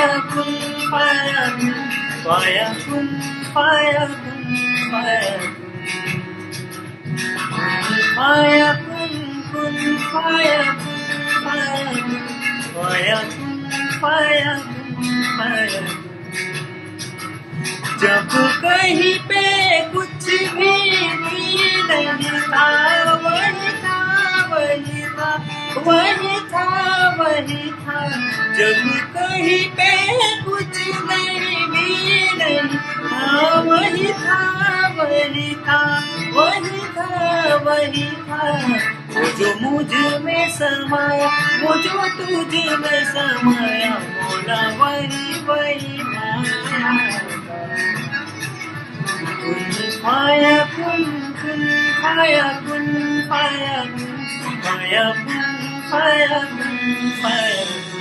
kun, fire kun, fire kun, fire kun, fire kun. Fire kun, kun, fire kun, fire kun, fire kun, fire kun, fire kun. जब कहीं पे कुछ भी नहीं था, वही था, वही था, वही था, वही था। जब कहीं पे कुछ नहीं था, वही था, वही था, वही था, वही था। वो जो मुझ में समाया, वो जो तुझ में समाया, बोला वही वही माया। Fire kun, kun, fire kun, fire kun, fire kun, fire kun, fire kun.